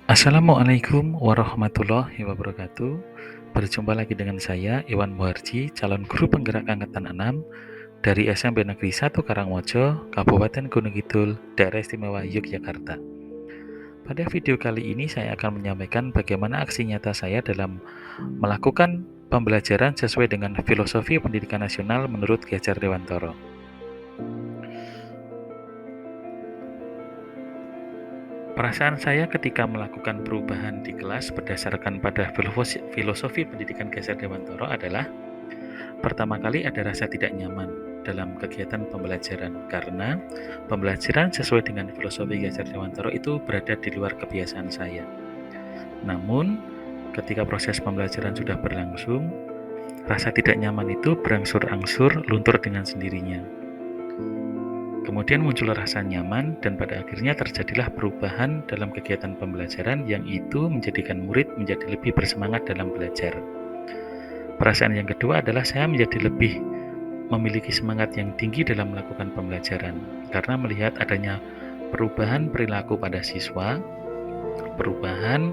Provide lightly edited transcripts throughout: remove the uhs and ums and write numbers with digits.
Assalamualaikum warahmatullahi wabarakatuh. Berjumpa lagi dengan saya, Iwan Muharji, calon guru penggerak angkatan 6 dari SMP Negeri 1 Karangmojo, Kabupaten Gunung Kidul, Daerah Istimewa Yogyakarta. Pada video kali ini saya akan menyampaikan bagaimana aksi nyata saya dalam melakukan pembelajaran sesuai dengan filosofi pendidikan nasional menurut Ki Hajar Dewantoro. Perasaan saya ketika melakukan perubahan di kelas berdasarkan pada filosofi pendidikan Ki Hajar Dewantoro adalah pertama kali ada rasa tidak nyaman dalam kegiatan pembelajaran karena pembelajaran sesuai dengan filosofi Ki Hajar Dewantoro itu berada di luar kebiasaan saya. Namun, ketika proses pembelajaran sudah berlangsung, rasa tidak nyaman itu berangsur-angsur luntur dengan sendirinya. Kemudian muncul rasa nyaman dan pada akhirnya terjadilah perubahan dalam kegiatan pembelajaran yang itu menjadikan murid menjadi lebih bersemangat dalam belajar. Perasaan yang kedua adalah saya menjadi lebih memiliki semangat yang tinggi dalam melakukan pembelajaran karena melihat adanya perubahan perilaku pada siswa, perubahan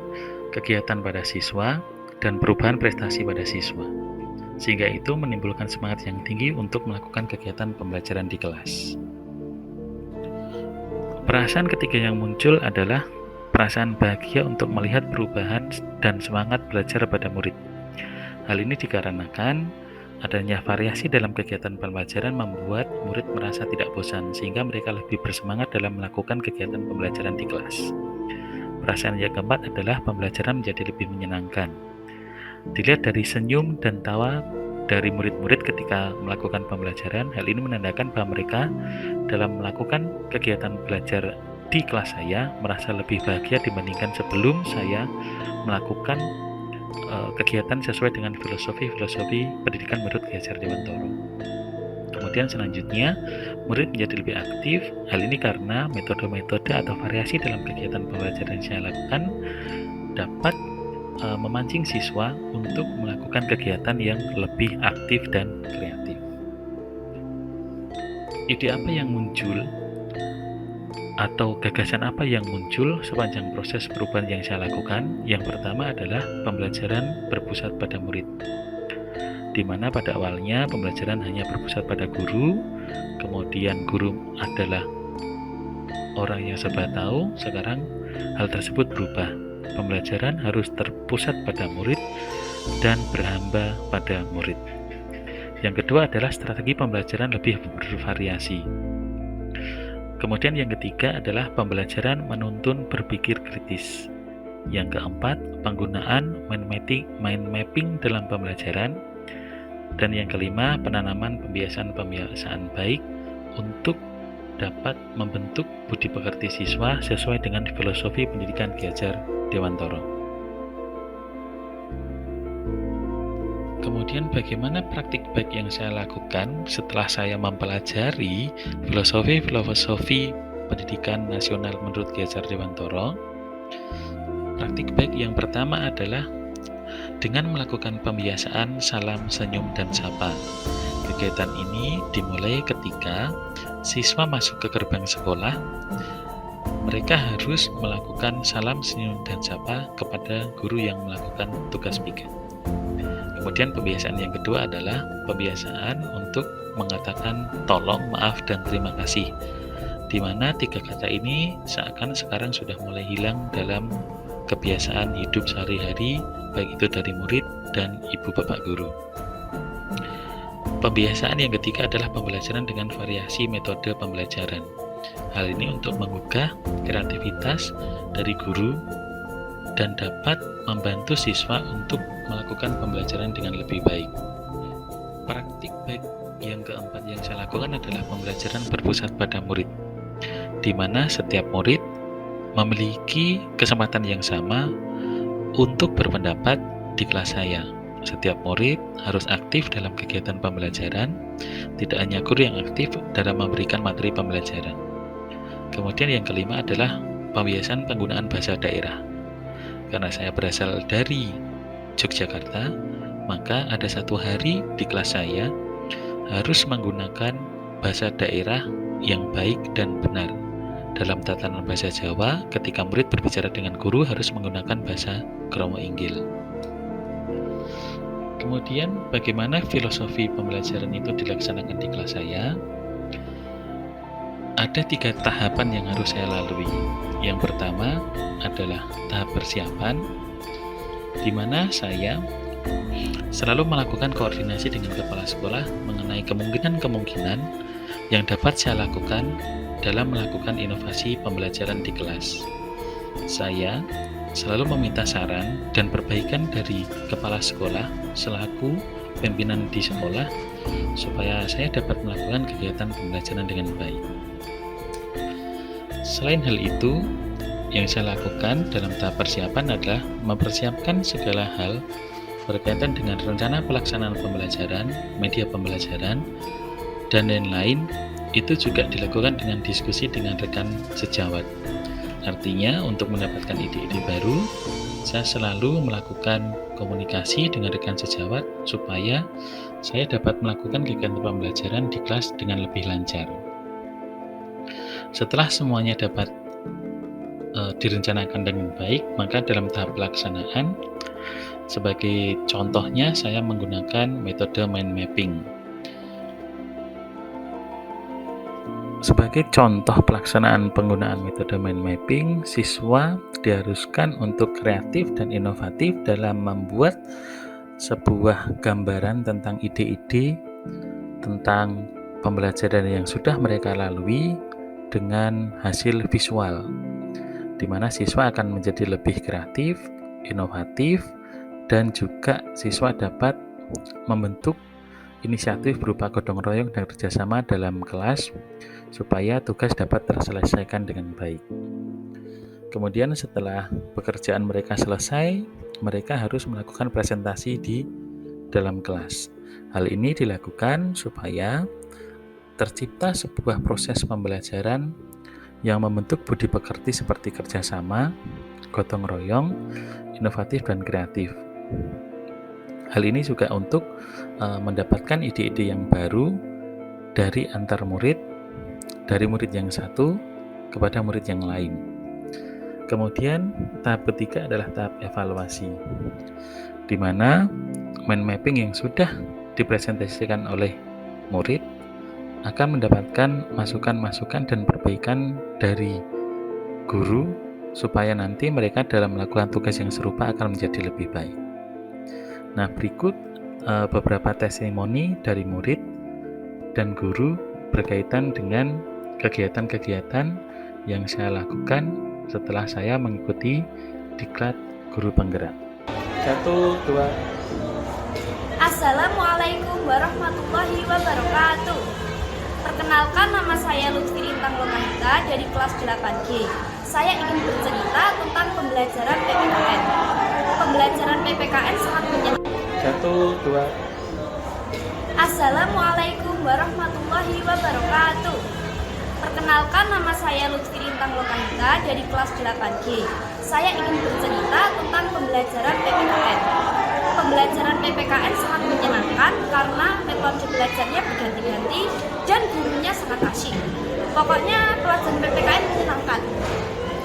kegiatan pada siswa, dan perubahan prestasi pada siswa. Sehingga itu menimbulkan semangat yang tinggi untuk melakukan kegiatan pembelajaran di kelas. Perasaan ketiga yang muncul adalah perasaan bahagia untuk melihat perubahan dan semangat belajar pada murid. Hal ini dikarenakan adanya variasi dalam kegiatan pembelajaran membuat murid merasa tidak bosan, sehingga mereka lebih bersemangat dalam melakukan kegiatan pembelajaran di kelas. Perasaan yang keempat adalah pembelajaran menjadi lebih menyenangkan. Dilihat dari senyum dan tawa dari murid-murid ketika melakukan pembelajaran, hal ini menandakan bahwa mereka dalam melakukan kegiatan belajar di kelas saya merasa lebih bahagia dibandingkan sebelum saya melakukan kegiatan sesuai dengan filosofi pendidikan menurut Ki Hajar Dewantoro. Kemudian selanjutnya, murid menjadi lebih aktif. Hal ini karena metode-metode atau variasi dalam kegiatan pembelajaran yang saya lakukan dapat memancing siswa untuk melakukan kegiatan yang lebih aktif dan kreatif. Ide apa yang muncul atau gagasan apa yang muncul sepanjang proses perubahan yang saya lakukan? Yang pertama adalah pembelajaran berpusat pada murid, di mana pada awalnya pembelajaran hanya berpusat pada guru, kemudian guru adalah orang yang serba tahu. Sekarang hal tersebut berubah. Pembelajaran harus terpusat pada murid dan berhamba pada murid. Yang kedua adalah strategi pembelajaran lebih bervariasi. Kemudian yang ketiga adalah pembelajaran menuntun berpikir kritis. Yang keempat, penggunaan mind mapping dalam pembelajaran. Dan yang kelima, penanaman pembiasaan-pembiasaan baik untuk dapat membentuk budi pekerti siswa sesuai dengan filosofi pendidikan Ki Hajar Dewantoro. Kemudian bagaimana praktik baik yang saya lakukan setelah saya mempelajari filosofi pendidikan nasional menurut Ki Hajar Dewantoro? Praktik baik yang pertama adalah dengan melakukan pembiasaan salam, senyum, dan sapa. Kegiatan ini dimulai ketika siswa masuk ke gerbang sekolah. Mereka harus melakukan salam, senyum, dan sapa kepada guru yang melakukan tugas piket. Kemudian pembiasaan yang kedua adalah pembiasaan untuk mengatakan tolong, maaf, dan terima kasih, di mana tiga kata ini seakan sekarang sudah mulai hilang dalam kebiasaan hidup sehari-hari, baik itu dari murid dan ibu bapak guru. Pembiasaan yang ketiga adalah pembelajaran dengan variasi metode pembelajaran. Hal ini untuk menggugah kreativitas dari guru dan dapat membantu siswa untuk melakukan pembelajaran dengan lebih baik. Praktik baik yang keempat yang saya lakukan adalah pembelajaran berpusat pada murid, di mana setiap murid memiliki kesempatan yang sama untuk berpendapat di kelas saya. Setiap murid harus aktif dalam kegiatan pembelajaran, tidak hanya guru yang aktif dalam memberikan materi pembelajaran. Kemudian yang kelima adalah pembiasaan penggunaan bahasa daerah. Karena saya berasal dari Yogyakarta, maka ada satu hari di kelas saya harus menggunakan bahasa daerah yang baik dan benar. dalam tatanan bahasa Jawa, ketika murid berbicara dengan guru harus menggunakan bahasa Kromo Inggil. Kemudian, bagaimana filosofi pembelajaran itu dilaksanakan di kelas saya? Ada 3 tahapan yang harus saya lalui. Yang pertama adalah tahap persiapan, di mana saya selalu melakukan koordinasi dengan kepala sekolah mengenai kemungkinan-kemungkinan yang dapat saya lakukan dalam melakukan inovasi pembelajaran di kelas. Saya selalu meminta saran dan perbaikan dari kepala sekolah selaku pimpinan di sekolah supaya saya dapat melakukan kegiatan pembelajaran dengan baik. Selain hal itu, yang saya lakukan dalam tahap persiapan adalah mempersiapkan segala hal berkaitan dengan rencana pelaksanaan pembelajaran, media pembelajaran, dan lain-lain. Itu juga dilakukan dengan diskusi dengan rekan sejawat. Artinya, untuk mendapatkan ide-ide baru, saya selalu melakukan komunikasi dengan rekan sejawat supaya saya dapat melakukan kegiatan pembelajaran di kelas dengan lebih lancar. Setelah semuanya dapat direncanakan dengan baik, maka dalam tahap pelaksanaan, sebagai contohnya saya menggunakan metode mind mapping. Sebagai contoh pelaksanaan penggunaan metode mind mapping, siswa diharuskan untuk kreatif dan inovatif dalam membuat sebuah gambaran tentang ide-ide tentang pembelajaran yang sudah mereka lalui dengan hasil visual, di mana siswa akan menjadi lebih kreatif, inovatif, dan juga siswa dapat membentuk inisiatif berupa gotong royong dan kerjasama dalam kelas supaya tugas dapat terselesaikan dengan baik. Kemudian setelah pekerjaan mereka selesai, mereka harus melakukan presentasi di dalam kelas. Hal ini dilakukan supaya tercipta sebuah proses pembelajaran yang membentuk budi pekerti seperti kerjasama, gotong royong, inovatif, dan kreatif. Hal ini juga untuk mendapatkan ide-ide yang baru dari antar murid, dari murid yang satu kepada murid yang lain. Kemudian tahap ketiga adalah tahap evaluasi, di mana mind mapping yang sudah dipresentasikan oleh murid akan mendapatkan masukan-masukan dan perbaikan dari guru supaya nanti mereka dalam melakukan tugas yang serupa akan menjadi lebih baik. Nah, berikut beberapa testimoni dari murid dan guru berkaitan dengan kegiatan-kegiatan yang saya lakukan setelah saya mengikuti diklat guru penggerak. 1, 2. Assalamualaikum warahmatullahi wabarakatuh. Perkenalkan, nama saya Lutfi Lintang Lokanita dari kelas 8G. Saya ingin bercerita tentang pembelajaran PPKN. Pembelajaran PPKN sangat menyenangkan. 1, 2. Assalamualaikum warahmatullahi wabarakatuh. Perkenalkan, nama saya Lutfi Lintang Lokanita dari kelas 8G. Saya ingin bercerita tentang pembelajaran PPKN. Pembelajaran PPKN sangat menyenangkan karena metode belajarnya berganti-ganti dan gurunya sangat asyik. Pokoknya pelajaran PPKN menyenangkan.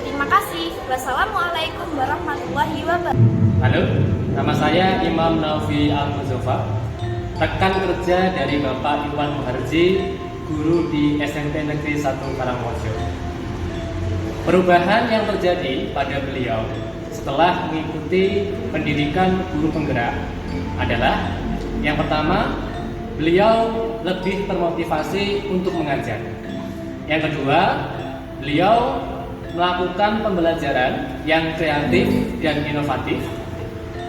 Terima kasih. Wassalamualaikum warahmatullahi wabarakatuh. Halo, nama saya Imam Naufi Al-Muzofa, rekan kerja dari Bapak Iwan Muharji, guru di SMP Negeri 1 Karangmojo. Perubahan yang terjadi pada beliau setelah mengikuti pendidikan guru penggerak adalah yang pertama, beliau lebih termotivasi untuk mengajar. Yang kedua, beliau melakukan pembelajaran yang kreatif dan inovatif.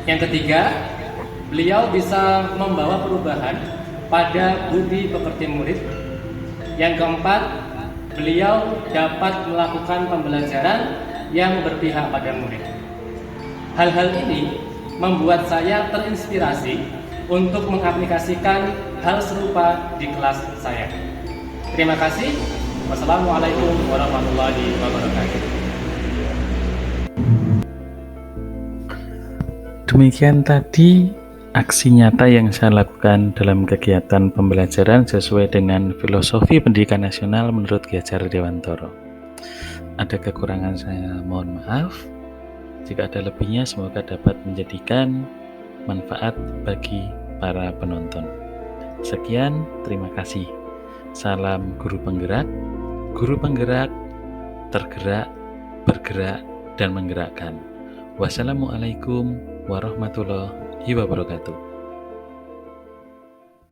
Yang ketiga, beliau bisa membawa perubahan pada budi pekerti murid. Yang keempat, beliau dapat melakukan pembelajaran yang berpihak pada murid. Hal-hal ini membuat saya terinspirasi untuk mengaplikasikan hal serupa di kelas saya. Terima kasih. Wassalamualaikum warahmatullahi wabarakatuh. Demikian tadi aksi nyata yang saya lakukan dalam kegiatan pembelajaran sesuai dengan filosofi pendidikan nasional menurut Ki Hajar Dewantoro. ada kekurangan saya mohon maaf. Jika ada lebihnya semoga dapat menjadikan manfaat bagi para penonton. Sekian, terima kasih. Salam guru penggerak, tergerak, bergerak, dan menggerakkan. Wassalamualaikum warahmatullahi wabarakatuh.